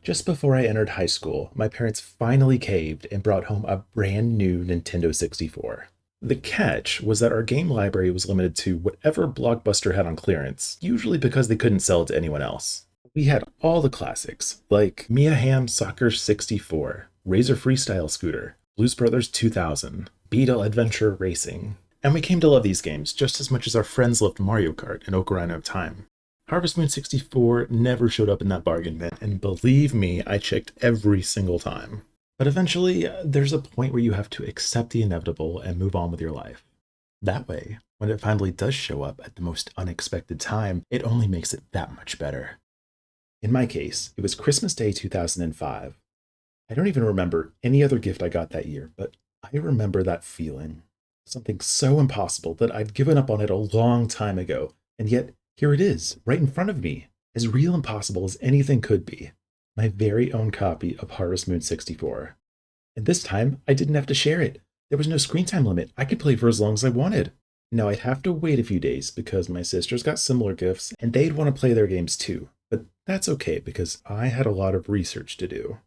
Just before I entered high school, my parents finally caved and brought home a brand new Nintendo 64. The catch was that our game library was limited to whatever Blockbuster had on clearance, usually because they couldn't sell it to anyone else. We had all the classics, like Mia Hamm's Soccer 64, Razor Freestyle Scooter, Blues Brothers 2000, Beetle Adventure Racing, and we came to love these games just as much as our friends loved Mario Kart and Ocarina of Time. Harvest Moon 64 never showed up in that bargain bin, and believe me, I checked every single time. But eventually, there's a point where you have to accept the inevitable and move on with your life. That way, when it finally does show up at the most unexpected time, it only makes it that much better. In my case, it was Christmas Day 2005. I don't even remember any other gift I got that year, but I remember that feeling. Something so impossible that I'd given up on it a long time ago, and yet here it is, right in front of me, as real and possible as anything could be. My very own copy of Harvest Moon 64. And this time, I didn't have to share it. There was no screen time limit. I could play for as long as I wanted. Now, I'd have to wait a few days because my sisters got similar gifts and they'd want to play their games too. But that's okay because I had a lot of research to do.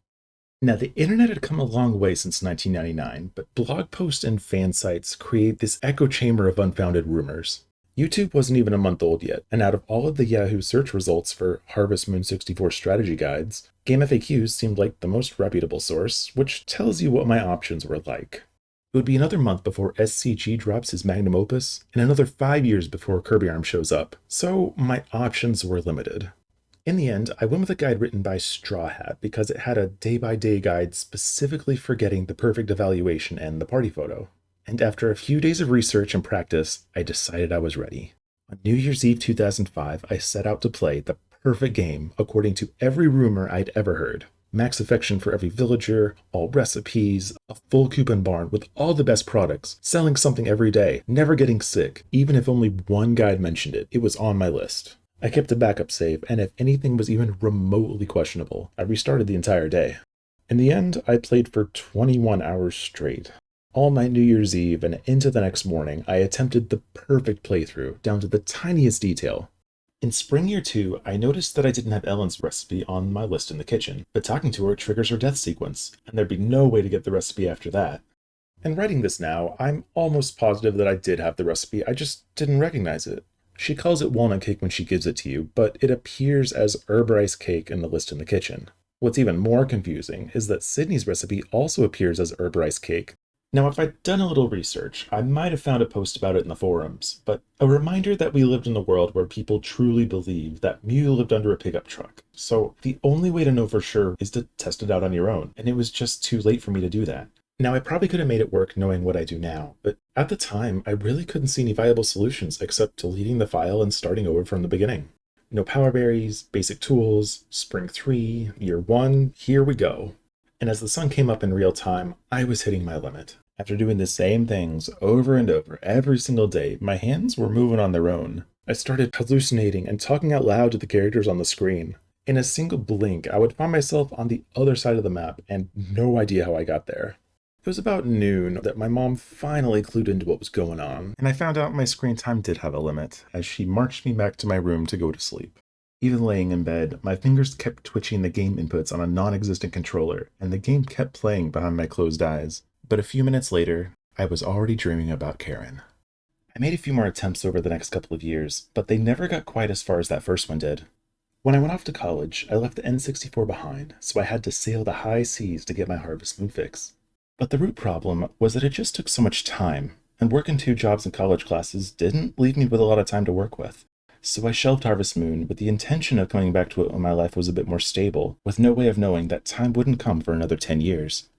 Now, the internet had come a long way since 1999, but blog posts and fan sites create this echo chamber of unfounded rumors. YouTube wasn't even a month old yet, and out of all of the Yahoo search results for Harvest Moon 64 strategy guides, Game FAQs seemed like the most reputable source, which tells you what my options were like. It would be another month before SCG drops his magnum opus, and another 5 years before Kirby Arm shows up, so my options were limited. In the end, I went with a guide written by Straw Hat because it had a day-by-day guide specifically for getting the perfect evaluation and the party photo. And after a few days of research and practice, I decided I was ready. On New Year's Eve 2005, I set out to play the perfect game according to every rumor I'd ever heard. Max affection for every villager, all recipes, a full coupon barn with all the best products, selling something every day, never getting sick. Even if only one guide mentioned it, it was on my list. I kept a backup save, and if anything was even remotely questionable, I restarted the entire day. In the end, I played for 21 hours straight. All night New Year's Eve and into the next morning, I attempted the perfect playthrough, down to the tiniest detail. In Spring Year 2, I noticed that I didn't have Ellen's recipe on my list in the kitchen, but talking to her triggers her death sequence, and there'd be no way to get the recipe after that. And writing this now, I'm almost positive that I did have the recipe, I just didn't recognize it. She calls it walnut cake when she gives it to you, but it appears as herb rice cake in the list in the kitchen. What's even more confusing is that Sydney's recipe also appears as herb rice cake. Now, if I'd done a little research, I might have found a post about it in the forums, but a reminder that we lived in a world where people truly believed that Mew lived under a pickup truck. So the only way to know for sure is to test it out on your own, and it was just too late for me to do that. Now, I probably could have made it work knowing what I do now, but at the time, I really couldn't see any viable solutions except deleting the file and starting over from the beginning. No power berries, basic tools, Spring 3, Year 1, here we go. And as the sun came up in real time, I was hitting my limit. After doing the same things over and over every single day, my hands were moving on their own. I started hallucinating and talking out loud to the characters on the screen. In a single blink, I would find myself on the other side of the map and no idea how I got there. It was about noon that my mom finally clued into what was going on, and I found out my screen time did have a limit as she marched me back to my room to go to sleep. Even laying in bed, my fingers kept twitching the game inputs on a non-existent controller, and the game kept playing behind my closed eyes. But a few minutes later, I was already dreaming about Karen. I made a few more attempts over the next couple of years, but they never got quite as far as that first one did. When I went off to college, I left the N64 behind, so I had to sail the high seas to get my Harvest Moon fix. But the root problem was that it just took so much time, and working 2 jobs and college classes didn't leave me with a lot of time to work with. So I shelved Harvest Moon with the intention of coming back to it when my life was a bit more stable, with no way of knowing that time wouldn't come for another 10 years.